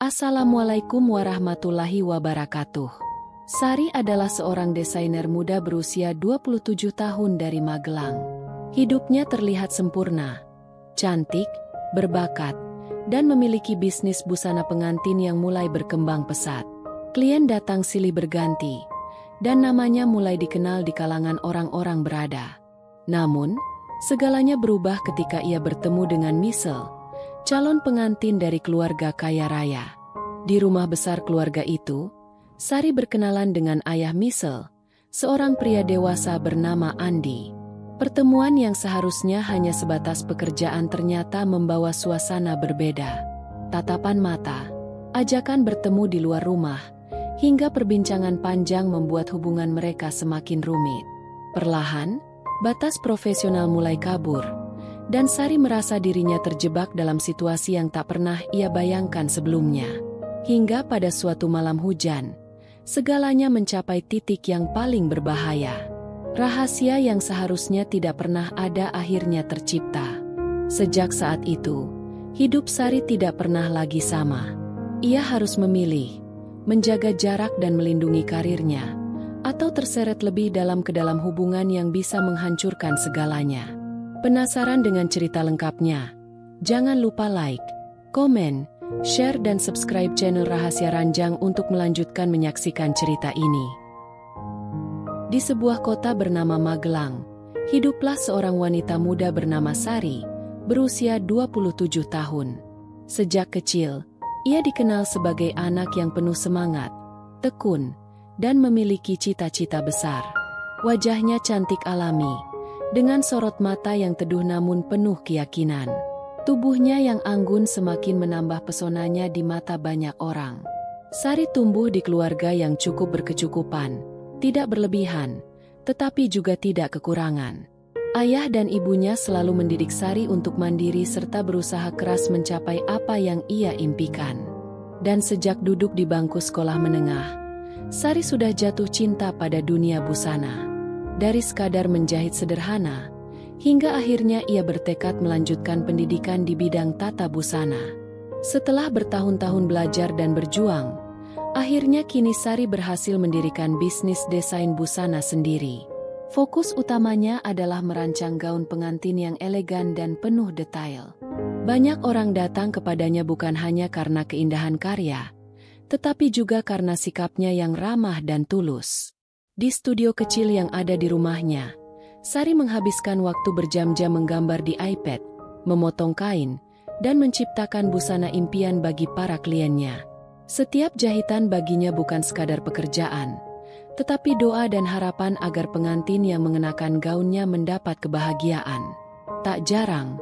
Assalamualaikum warahmatullahi wabarakatuh. Sari adalah seorang desainer muda berusia 27 tahun dari Magelang. Hidupnya terlihat sempurna, cantik, berbakat, dan memiliki bisnis busana pengantin yang mulai berkembang pesat. Klien datang silih berganti, dan namanya mulai dikenal di kalangan orang-orang berada. Namun, segalanya berubah ketika ia bertemu dengan Misel, calon pengantin dari keluarga kaya raya. Di rumah besar keluarga itu, Sari berkenalan dengan ayah Misel, seorang pria dewasa bernama Andi. Pertemuan yang seharusnya hanya sebatas pekerjaan ternyata membawa suasana berbeda. Tatapan mata, ajakan bertemu di luar rumah, hingga perbincangan panjang membuat hubungan mereka semakin rumit. Perlahan, batas profesional mulai kabur, dan Sari merasa dirinya terjebak dalam situasi yang tak pernah ia bayangkan sebelumnya. Hingga pada suatu malam hujan, segalanya mencapai titik yang paling berbahaya. Rahasia yang seharusnya tidak pernah ada akhirnya tercipta. Sejak saat itu, hidup Sari tidak pernah lagi sama. Ia harus memilih, menjaga jarak dan melindungi karirnya, atau terseret lebih dalam ke dalam hubungan yang bisa menghancurkan segalanya. Penasaran dengan cerita lengkapnya? Jangan lupa like, komen, share dan subscribe channel Rahasia Ranjang untuk melanjutkan menyaksikan cerita ini. Di sebuah kota bernama Magelang, hiduplah seorang wanita muda bernama Sari, berusia 27 tahun. Sejak kecil, ia dikenal sebagai anak yang penuh semangat, tekun, dan memiliki cita-cita besar. Wajahnya cantik alami, dengan sorot mata yang teduh namun penuh keyakinan. Tubuhnya yang anggun semakin menambah pesonanya di mata banyak orang. Sari tumbuh di keluarga yang cukup berkecukupan, tidak berlebihan, tetapi juga tidak kekurangan. Ayah dan ibunya selalu mendidik Sari untuk mandiri serta berusaha keras mencapai apa yang ia impikan. Dan sejak duduk di bangku sekolah menengah, Sari sudah jatuh cinta pada dunia busana. Dari sekadar menjahit sederhana, hingga akhirnya ia bertekad melanjutkan pendidikan di bidang tata busana. Setelah bertahun-tahun belajar dan berjuang, akhirnya kini Sari berhasil mendirikan bisnis desain busana sendiri. Fokus utamanya adalah merancang gaun pengantin yang elegan dan penuh detail. Banyak orang datang kepadanya bukan hanya karena keindahan karya, tetapi juga karena sikapnya yang ramah dan tulus. Di studio kecil yang ada di rumahnya, Sari menghabiskan waktu berjam-jam menggambar di iPad, memotong kain, dan menciptakan busana impian bagi para kliennya. Setiap jahitan baginya bukan sekadar pekerjaan, tetapi doa dan harapan agar pengantin yang mengenakan gaunnya mendapat kebahagiaan. Tak jarang,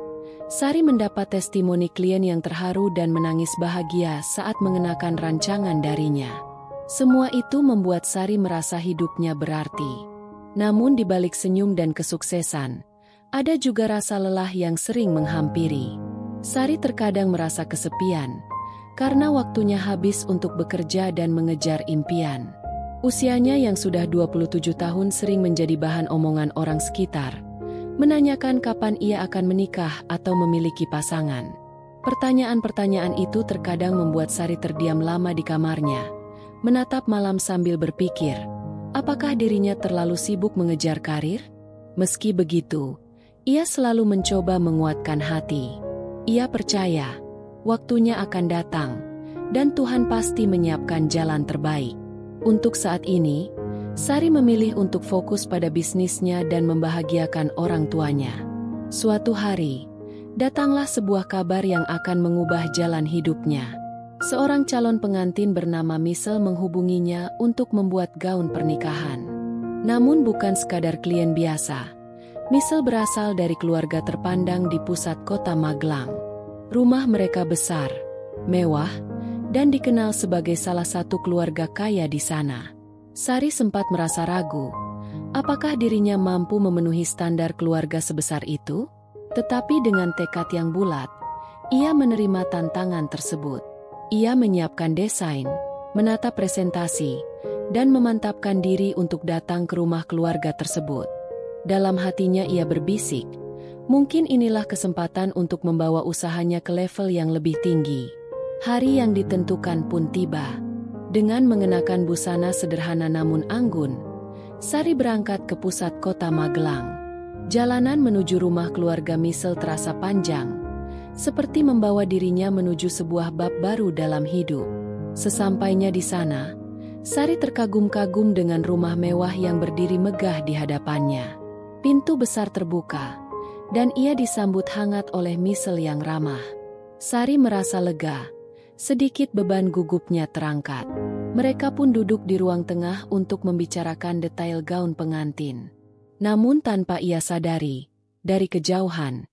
Sari mendapat testimoni klien yang terharu dan menangis bahagia saat mengenakan rancangan darinya. Semua itu membuat Sari merasa hidupnya berarti. Namun di balik senyum dan kesuksesan, ada juga rasa lelah yang sering menghampiri. Sari terkadang merasa kesepian, karena waktunya habis untuk bekerja dan mengejar impian. Usianya yang sudah 27 tahun sering menjadi bahan omongan orang sekitar, menanyakan kapan ia akan menikah atau memiliki pasangan. Pertanyaan-pertanyaan itu terkadang membuat Sari terdiam lama di kamarnya, menatap malam sambil berpikir, apakah dirinya terlalu sibuk mengejar karir? Meski begitu, ia selalu mencoba menguatkan hati. Ia percaya, waktunya akan datang, dan Tuhan pasti menyiapkan jalan terbaik. Untuk saat ini, Sari memilih untuk fokus pada bisnisnya dan membahagiakan orang tuanya. Suatu hari, datanglah sebuah kabar yang akan mengubah jalan hidupnya. Seorang calon pengantin bernama Misel menghubunginya untuk membuat gaun pernikahan. Namun bukan sekadar klien biasa. Misel berasal dari keluarga terpandang di pusat kota Magelang. Rumah mereka besar, mewah, dan dikenal sebagai salah satu keluarga kaya di sana. Sari sempat merasa ragu, apakah dirinya mampu memenuhi standar keluarga sebesar itu? Tetapi dengan tekad yang bulat, ia menerima tantangan tersebut. Ia menyiapkan desain, menata presentasi, dan memantapkan diri untuk datang ke rumah keluarga tersebut. Dalam hatinya ia berbisik, mungkin inilah kesempatan untuk membawa usahanya ke level yang lebih tinggi. Hari yang ditentukan pun tiba. Dengan mengenakan busana sederhana namun anggun, Sari berangkat ke pusat kota Magelang. Jalanan menuju rumah keluarga Misel terasa panjang, seperti membawa dirinya menuju sebuah bab baru dalam hidup. Sesampainya di sana, Sari terkagum-kagum dengan rumah mewah yang berdiri megah di hadapannya. Pintu besar terbuka, dan ia disambut hangat oleh Misel yang ramah. Sari merasa lega, sedikit beban gugupnya terangkat. Mereka pun duduk di ruang tengah untuk membicarakan detail gaun pengantin. Namun tanpa ia sadari, dari kejauhan,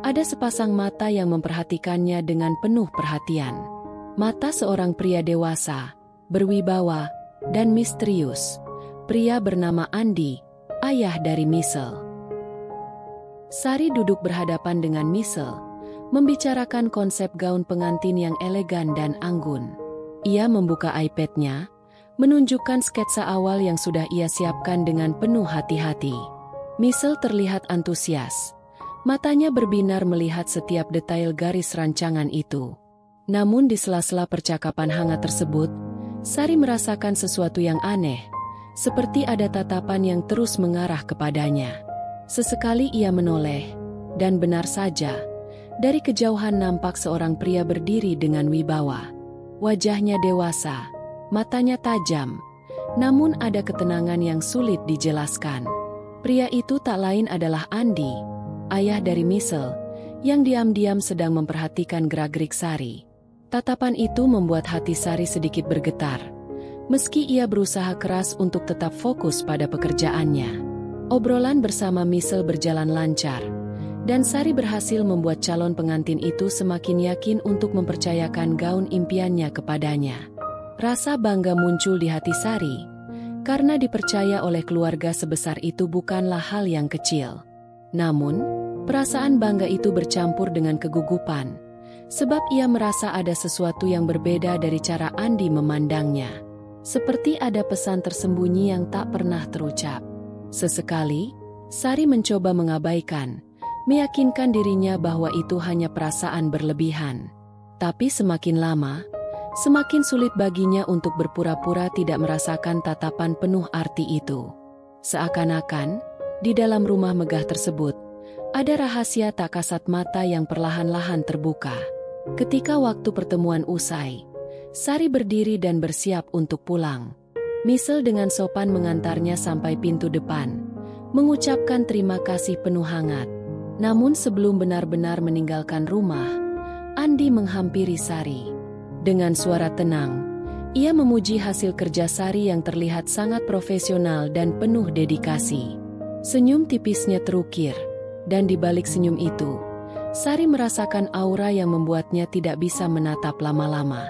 ada sepasang mata yang memperhatikannya dengan penuh perhatian. Mata seorang pria dewasa, berwibawa, dan misterius. Pria bernama Andi, ayah dari Misel. Sari duduk berhadapan dengan Misel, membicarakan konsep gaun pengantin yang elegan dan anggun. Ia membuka iPad-nya, menunjukkan sketsa awal yang sudah ia siapkan dengan penuh hati-hati. Misel terlihat antusias. Matanya berbinar melihat setiap detail garis rancangan itu. Namun di sela-sela percakapan hangat tersebut, Sari merasakan sesuatu yang aneh, seperti ada tatapan yang terus mengarah kepadanya. Sesekali ia menoleh, dan benar saja, dari kejauhan nampak seorang pria berdiri dengan wibawa. Wajahnya dewasa, matanya tajam, namun ada ketenangan yang sulit dijelaskan. Pria itu tak lain adalah Andi, ayah dari Misel, yang diam-diam sedang memperhatikan gerak-gerik Sari. Tatapan itu membuat hati Sari sedikit bergetar, meski ia berusaha keras untuk tetap fokus pada pekerjaannya. Obrolan bersama Misel berjalan lancar, dan Sari berhasil membuat calon pengantin itu semakin yakin untuk mempercayakan gaun impiannya kepadanya. Rasa bangga muncul di hati Sari, karena dipercaya oleh keluarga sebesar itu bukanlah hal yang kecil. Namun, perasaan bangga itu bercampur dengan kegugupan, sebab ia merasa ada sesuatu yang berbeda dari cara Andi memandangnya. Seperti ada pesan tersembunyi yang tak pernah terucap. Sesekali, Sari mencoba mengabaikan, meyakinkan dirinya bahwa itu hanya perasaan berlebihan. Tapi semakin lama, semakin sulit baginya untuk berpura-pura tidak merasakan tatapan penuh arti itu. Seakan-akan, di dalam rumah megah tersebut, ada rahasia tak kasat mata yang perlahan-lahan terbuka. Ketika waktu pertemuan usai, Sari berdiri dan bersiap untuk pulang. Misel dengan sopan mengantarnya sampai pintu depan, mengucapkan terima kasih penuh hangat. Namun sebelum benar-benar meninggalkan rumah, Andi menghampiri Sari. Dengan suara tenang, ia memuji hasil kerja Sari yang terlihat sangat profesional dan penuh dedikasi. Senyum tipisnya terukir, dan di balik senyum itu, Sari merasakan aura yang membuatnya tidak bisa menatap lama-lama.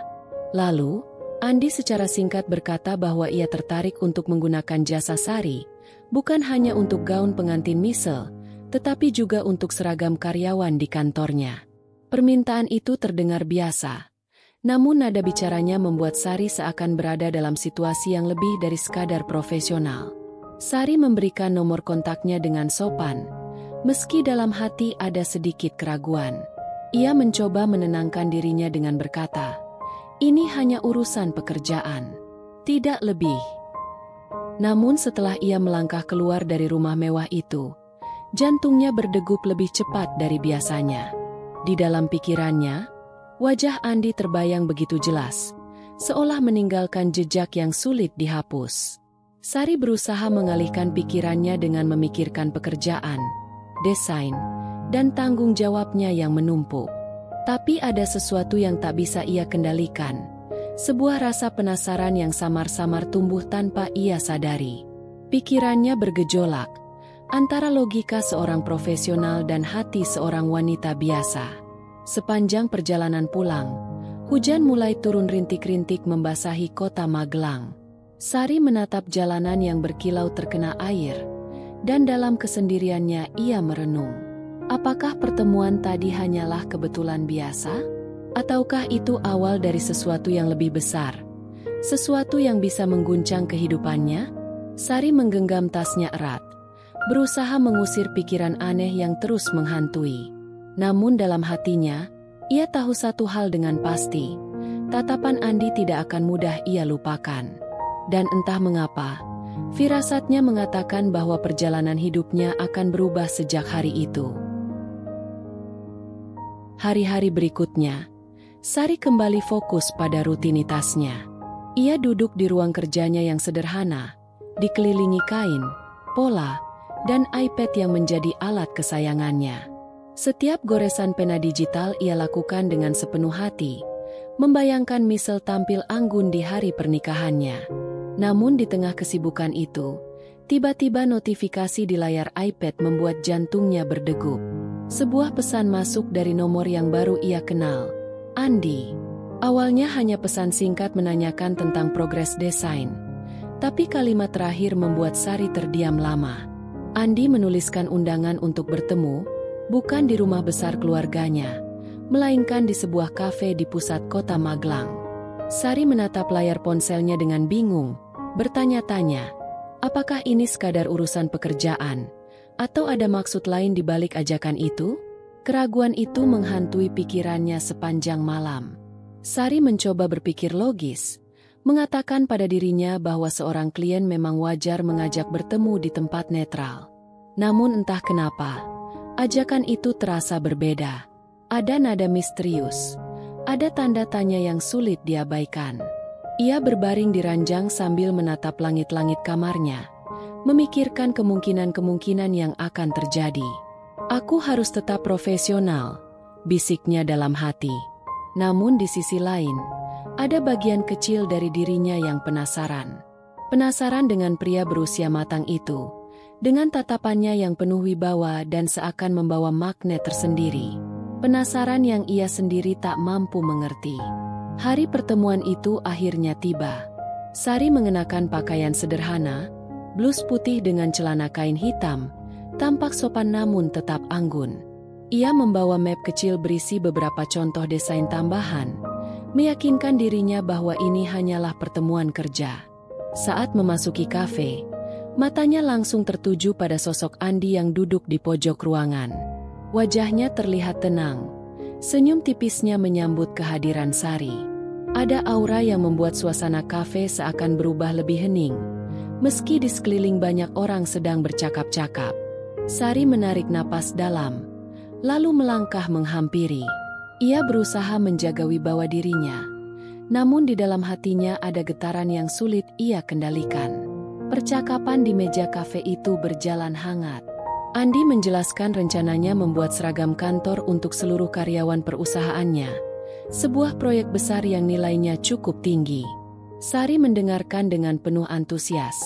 Lalu, Andi secara singkat berkata bahwa ia tertarik untuk menggunakan jasa Sari, bukan hanya untuk gaun pengantin Misel, tetapi juga untuk seragam karyawan di kantornya. Permintaan itu terdengar biasa, namun nada bicaranya membuat Sari seakan berada dalam situasi yang lebih dari sekadar profesional. Sari memberikan nomor kontaknya dengan sopan, meski dalam hati ada sedikit keraguan. Ia mencoba menenangkan dirinya dengan berkata, "Ini hanya urusan pekerjaan, tidak lebih." Namun setelah ia melangkah keluar dari rumah mewah itu, jantungnya berdegup lebih cepat dari biasanya. Di dalam pikirannya, wajah Andi terbayang begitu jelas, seolah meninggalkan jejak yang sulit dihapus. Sari berusaha mengalihkan pikirannya dengan memikirkan pekerjaan, desain, dan tanggung jawabnya yang menumpuk. Tapi ada sesuatu yang tak bisa ia kendalikan, sebuah rasa penasaran yang samar-samar tumbuh tanpa ia sadari. Pikirannya bergejolak antara logika seorang profesional dan hati seorang wanita biasa. Sepanjang perjalanan pulang, hujan mulai turun rintik-rintik membasahi kota Magelang. Sari menatap jalanan yang berkilau terkena air, dan dalam kesendiriannya ia merenung. Apakah pertemuan tadi hanyalah kebetulan biasa? Ataukah itu awal dari sesuatu yang lebih besar? Sesuatu yang bisa mengguncang kehidupannya? Sari menggenggam tasnya erat, berusaha mengusir pikiran aneh yang terus menghantui. Namun dalam hatinya, ia tahu satu hal dengan pasti, Tatapan Andi tidak akan mudah ia lupakan. Dan entah mengapa, firasatnya mengatakan bahwa perjalanan hidupnya akan berubah sejak hari itu. Hari-hari berikutnya, Sari kembali fokus pada rutinitasnya. Ia duduk di ruang kerjanya yang sederhana, dikelilingi kain, pola, dan iPad yang menjadi alat kesayangannya. Setiap goresan pena digital ia lakukan dengan sepenuh hati, membayangkan Michelle tampil anggun di hari pernikahannya. Namun di tengah kesibukan itu, tiba-tiba notifikasi di layar iPad membuat jantungnya berdegup. Sebuah pesan masuk dari nomor yang baru ia kenal, Andi. Awalnya hanya pesan singkat menanyakan tentang progres desain, tapi kalimat terakhir membuat Sari terdiam lama. Andi menuliskan undangan untuk bertemu, bukan di rumah besar keluarganya, melainkan di sebuah kafe di pusat kota Magelang. Sari menatap layar ponselnya dengan bingung, bertanya-tanya, apakah ini sekadar urusan pekerjaan, atau ada maksud lain di balik ajakan itu? Keraguan itu menghantui pikirannya sepanjang malam. Sari mencoba berpikir logis, mengatakan pada dirinya bahwa seorang klien memang wajar mengajak bertemu di tempat netral. Namun entah kenapa, ajakan itu terasa berbeda. Ada nada misterius, ada tanda tanya yang sulit diabaikan. Ia berbaring di ranjang sambil menatap langit-langit kamarnya, memikirkan kemungkinan-kemungkinan yang akan terjadi. Aku harus tetap profesional, bisiknya dalam hati. Namun di sisi lain, ada bagian kecil dari dirinya yang penasaran. Penasaran dengan pria berusia matang itu, dengan tatapannya yang penuh wibawa dan seakan membawa magnet tersendiri. Penasaran yang ia sendiri tak mampu mengerti. Hari pertemuan itu akhirnya tiba. Sari mengenakan pakaian sederhana, blus putih dengan celana kain hitam, tampak sopan namun tetap anggun. Ia membawa map kecil berisi beberapa contoh desain tambahan, meyakinkan dirinya bahwa ini hanyalah pertemuan kerja. Saat memasuki kafe, matanya langsung tertuju pada sosok Andi yang duduk di pojok ruangan. Wajahnya terlihat tenang, senyum tipisnya menyambut kehadiran Sari. Ada aura yang membuat suasana kafe seakan berubah lebih hening, meski di sekeliling banyak orang sedang bercakap-cakap. Sari menarik napas dalam, lalu melangkah menghampiri. Ia berusaha menjaga wibawa dirinya, namun di dalam hatinya ada getaran yang sulit ia kendalikan. Percakapan di meja kafe itu berjalan hangat. Andi menjelaskan rencananya membuat seragam kantor untuk seluruh karyawan perusahaannya, sebuah proyek besar yang nilainya cukup tinggi. Sari mendengarkan dengan penuh antusias,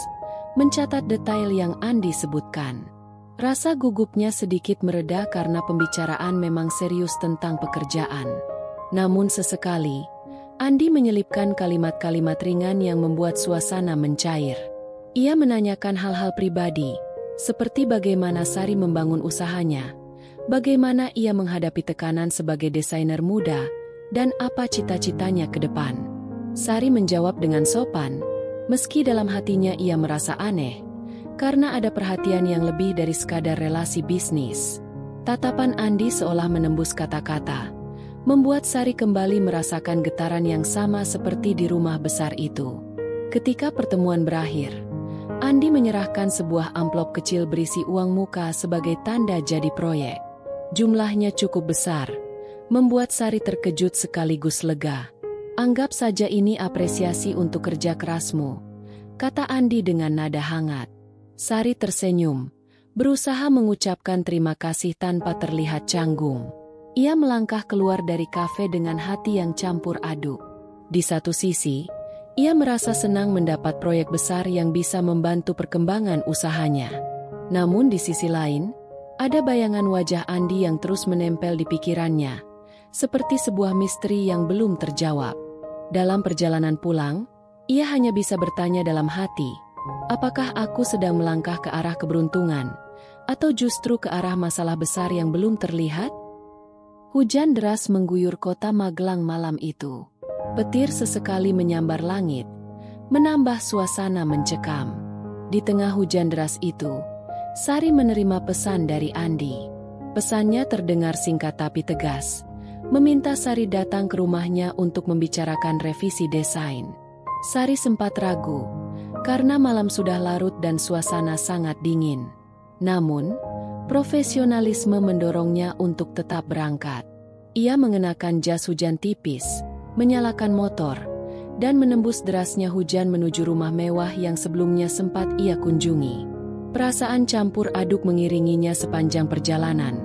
mencatat detail yang Andi sebutkan. Rasa gugupnya sedikit mereda karena pembicaraan memang serius tentang pekerjaan. Namun sesekali, Andi menyelipkan kalimat-kalimat ringan yang membuat suasana mencair. Ia menanyakan hal-hal pribadi, seperti bagaimana Sari membangun usahanya, bagaimana ia menghadapi tekanan sebagai desainer muda, dan apa cita-citanya ke depan. Sari menjawab dengan sopan, meski dalam hatinya ia merasa aneh, karena ada perhatian yang lebih dari sekadar relasi bisnis. Tatapan Andi seolah menembus kata-kata, membuat Sari kembali merasakan getaran yang sama seperti di rumah besar itu. Ketika pertemuan berakhir, Andi menyerahkan sebuah amplop kecil berisi uang muka sebagai tanda jadi proyek. Jumlahnya cukup besar, membuat Sari terkejut sekaligus lega. Anggap saja ini apresiasi untuk kerja kerasmu, kata Andi dengan nada hangat. Sari tersenyum, berusaha mengucapkan terima kasih tanpa terlihat canggung. Ia melangkah keluar dari kafe dengan hati yang campur aduk. Di satu sisi, ia merasa senang mendapat proyek besar yang bisa membantu perkembangan usahanya. Namun di sisi lain, ada bayangan wajah Andi yang terus menempel di pikirannya, seperti sebuah misteri yang belum terjawab. Dalam perjalanan pulang, ia hanya bisa bertanya dalam hati, apakah aku sedang melangkah ke arah keberuntungan, atau justru ke arah masalah besar yang belum terlihat? Hujan deras mengguyur kota Magelang malam itu. Petir sesekali menyambar langit, menambah suasana mencekam. Di tengah hujan deras itu, Sari menerima pesan dari Andi. Pesannya terdengar singkat tapi tegas, meminta Sari datang ke rumahnya untuk membicarakan revisi desain. Sari sempat ragu, karena malam sudah larut dan suasana sangat dingin. Namun, profesionalisme mendorongnya untuk tetap berangkat. Ia mengenakan jas hujan tipis, menyalakan motor, dan menembus derasnya hujan menuju rumah mewah yang sebelumnya sempat ia kunjungi. Perasaan campur aduk mengiringinya sepanjang perjalanan,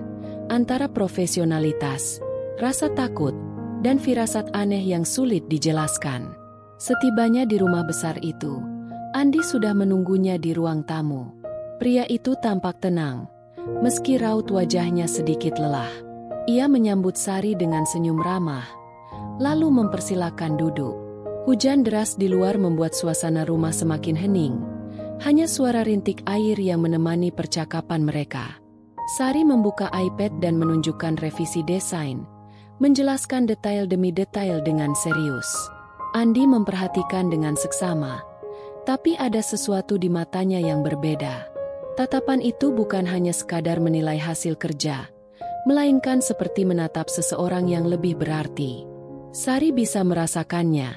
antara profesionalitas, rasa takut, dan firasat aneh yang sulit dijelaskan. Setibanya di rumah besar itu, Andi sudah menunggunya di ruang tamu. Pria itu tampak tenang, meski raut wajahnya sedikit lelah. Ia menyambut Sari dengan senyum ramah, lalu mempersilakan duduk. Hujan deras di luar membuat suasana rumah semakin hening. Hanya suara rintik air yang menemani percakapan mereka. Sari membuka iPad dan menunjukkan revisi desain, menjelaskan detail demi detail dengan serius. Andi memperhatikan dengan seksama, tapi ada sesuatu di matanya yang berbeda. Tatapan itu bukan hanya sekadar menilai hasil kerja, melainkan seperti menatap seseorang yang lebih berarti. Sari bisa merasakannya,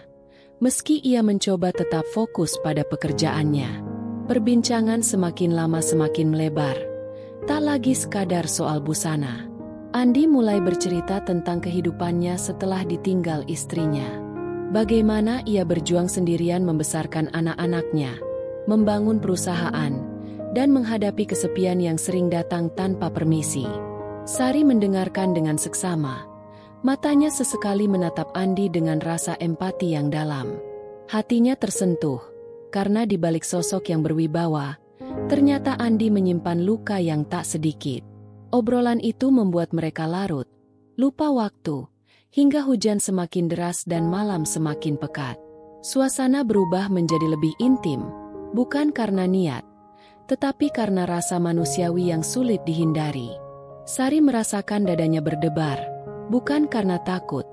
meski ia mencoba tetap fokus pada pekerjaannya. Perbincangan semakin lama semakin melebar, tak lagi sekadar soal busana. Andi mulai bercerita tentang kehidupannya setelah ditinggal istrinya. Bagaimana ia berjuang sendirian membesarkan anak-anaknya, membangun perusahaan, dan menghadapi kesepian yang sering datang tanpa permisi. Sari mendengarkan dengan seksama. Matanya sesekali menatap Andi dengan rasa empati yang dalam. Hatinya tersentuh, karena di balik sosok yang berwibawa, ternyata Andi menyimpan luka yang tak sedikit. Obrolan itu membuat mereka larut, lupa waktu, hingga hujan semakin deras dan malam semakin pekat. Suasana berubah menjadi lebih intim, bukan karena niat, tetapi karena rasa manusiawi yang sulit dihindari. Sari merasakan dadanya berdebar, bukan karena takut,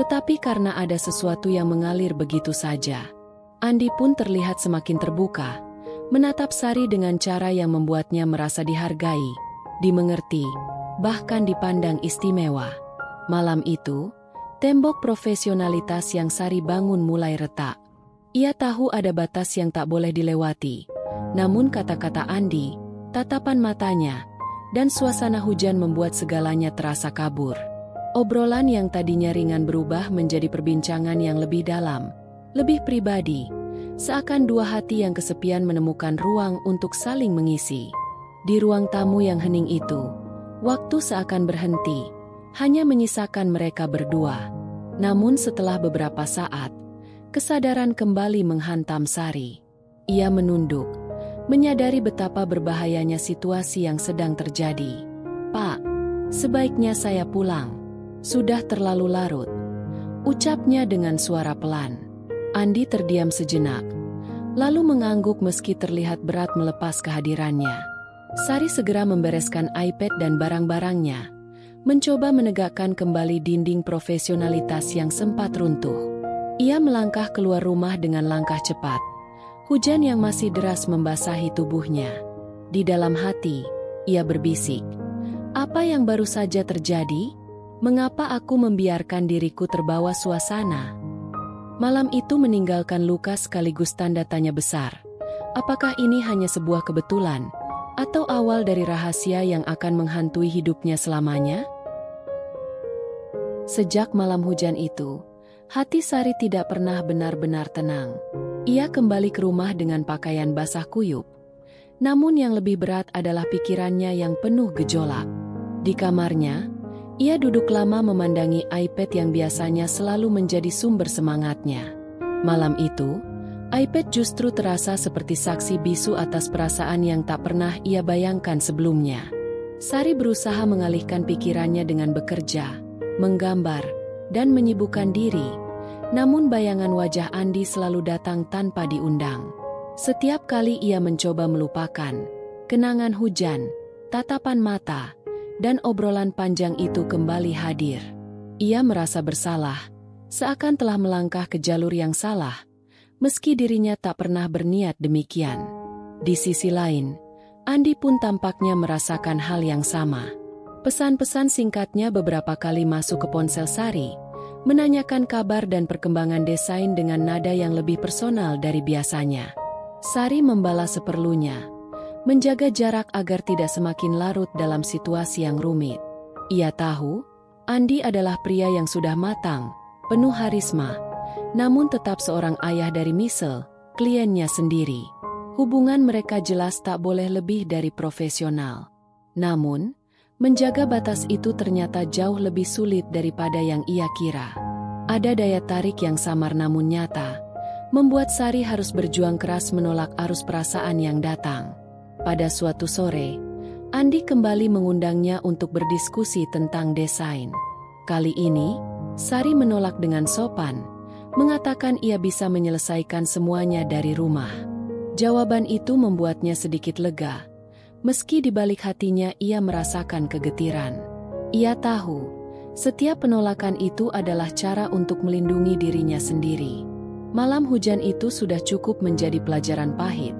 tetapi karena ada sesuatu yang mengalir begitu saja. Andi pun terlihat semakin terbuka, menatap Sari dengan cara yang membuatnya merasa dihargai, dimengerti, bahkan dipandang istimewa. Malam itu, tembok profesionalitas yang Sari bangun mulai retak. Ia tahu ada batas yang tak boleh dilewati, namun kata-kata Andi, tatapan matanya, dan suasana hujan membuat segalanya terasa kabur. Obrolan yang tadinya ringan berubah menjadi perbincangan yang lebih dalam, lebih pribadi, seakan dua hati yang kesepian menemukan ruang untuk saling mengisi. Di ruang tamu yang hening itu, waktu seakan berhenti, hanya menyisakan mereka berdua. Namun setelah beberapa saat, kesadaran kembali menghantam Sari. Ia menunduk, menyadari betapa berbahayanya situasi yang sedang terjadi. "Pak, sebaiknya saya pulang. Sudah terlalu larut," ucapnya dengan suara pelan. Andi terdiam sejenak, lalu mengangguk meski terlihat berat melepas kehadirannya. Sari segera membereskan iPad dan barang-barangnya, mencoba menegakkan kembali dinding profesionalitas yang sempat runtuh. Ia melangkah keluar rumah dengan langkah cepat. Hujan yang masih deras membasahi tubuhnya. Di dalam hati, ia berbisik, "Apa yang baru saja terjadi? Mengapa aku membiarkan diriku terbawa suasana?" Malam itu meninggalkan luka sekaligus tanda tanya besar. Apakah ini hanya sebuah kebetulan, atau awal dari rahasia yang akan menghantui hidupnya selamanya? Sejak malam hujan itu, hati Sari tidak pernah benar-benar tenang. Ia kembali ke rumah dengan pakaian basah kuyup. Namun yang lebih berat adalah pikirannya yang penuh gejolak. Di kamarnya, ia duduk lama memandangi iPad yang biasanya selalu menjadi sumber semangatnya. Malam itu, iPad justru terasa seperti saksi bisu atas perasaan yang tak pernah ia bayangkan sebelumnya. Sari berusaha mengalihkan pikirannya dengan bekerja, menggambar, dan menyibukkan diri. Namun bayangan wajah Andi selalu datang tanpa diundang. Setiap kali ia mencoba melupakan, kenangan hujan, tatapan mata, dan obrolan panjang itu kembali hadir. Ia merasa bersalah, seakan telah melangkah ke jalur yang salah, meski dirinya tak pernah berniat demikian. Di sisi lain, Andi pun tampaknya merasakan hal yang sama. Pesan-pesan singkatnya beberapa kali masuk ke ponsel Sari, menanyakan kabar dan perkembangan desain dengan nada yang lebih personal dari biasanya. Sari membalas seperlunya, menjaga jarak agar tidak semakin larut dalam situasi yang rumit. Ia tahu, Andi adalah pria yang sudah matang, penuh harisma, namun tetap seorang ayah dari Michelle, kliennya sendiri. Hubungan mereka jelas tak boleh lebih dari profesional. Namun, menjaga batas itu ternyata jauh lebih sulit daripada yang ia kira. Ada daya tarik yang samar namun nyata, membuat Sari harus berjuang keras menolak arus perasaan yang datang. Pada suatu sore, Andi kembali mengundangnya untuk berdiskusi tentang desain. Kali ini, Sari menolak dengan sopan, mengatakan ia bisa menyelesaikan semuanya dari rumah. Jawaban itu membuatnya sedikit lega. Meski di balik hatinya ia merasakan kegetiran. Ia tahu, setiap penolakan itu adalah cara untuk melindungi dirinya sendiri. Malam hujan itu sudah cukup menjadi pelajaran pahit,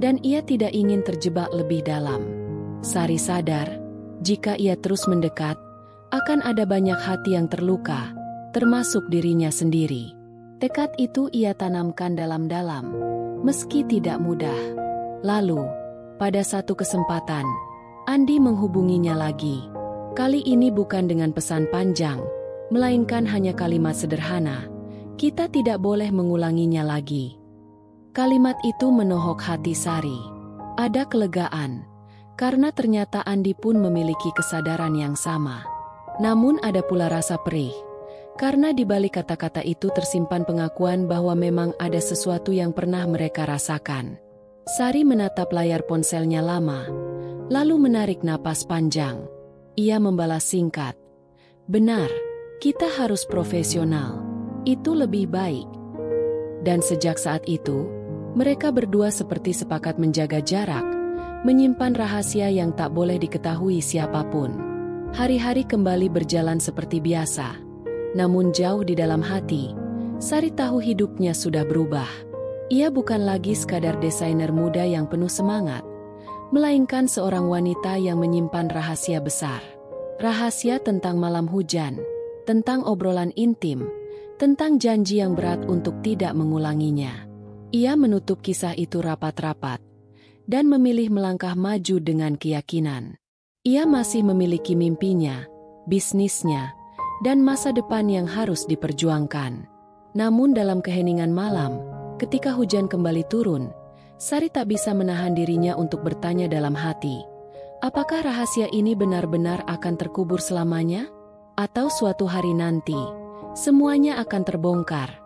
dan ia tidak ingin terjebak lebih dalam. Sari sadar, jika ia terus mendekat, akan ada banyak hati yang terluka, termasuk dirinya sendiri. Tekad itu ia tanamkan dalam-dalam, meski tidak mudah. Lalu, pada satu kesempatan, Andi menghubunginya lagi. Kali ini bukan dengan pesan panjang, melainkan hanya kalimat sederhana. Kita tidak boleh mengulanginya lagi. Kalimat itu menohok hati Sari. Ada kelegaan, karena ternyata Andi pun memiliki kesadaran yang sama. Namun ada pula rasa perih, karena di balik kata-kata itu tersimpan pengakuan bahwa memang ada sesuatu yang pernah mereka rasakan. Sari menatap layar ponselnya lama, lalu menarik napas panjang. Ia membalas singkat. Benar, kita harus profesional. Itu lebih baik. Dan sejak saat itu, mereka berdua seperti sepakat menjaga jarak, menyimpan rahasia yang tak boleh diketahui siapapun. Hari-hari kembali berjalan seperti biasa. Namun jauh di dalam hati, Sari tahu hidupnya sudah berubah. Ia bukan lagi sekadar desainer muda yang penuh semangat, melainkan seorang wanita yang menyimpan rahasia besar. Rahasia tentang malam hujan, tentang obrolan intim, tentang janji yang berat untuk tidak mengulanginya. Ia menutup kisah itu rapat-rapat, dan memilih melangkah maju dengan keyakinan. Ia masih memiliki mimpinya, bisnisnya, dan masa depan yang harus diperjuangkan. Namun dalam keheningan malam, ketika hujan kembali turun, Sari tak bisa menahan dirinya untuk bertanya dalam hati, apakah rahasia ini benar-benar akan terkubur selamanya? Atau suatu hari nanti, semuanya akan terbongkar,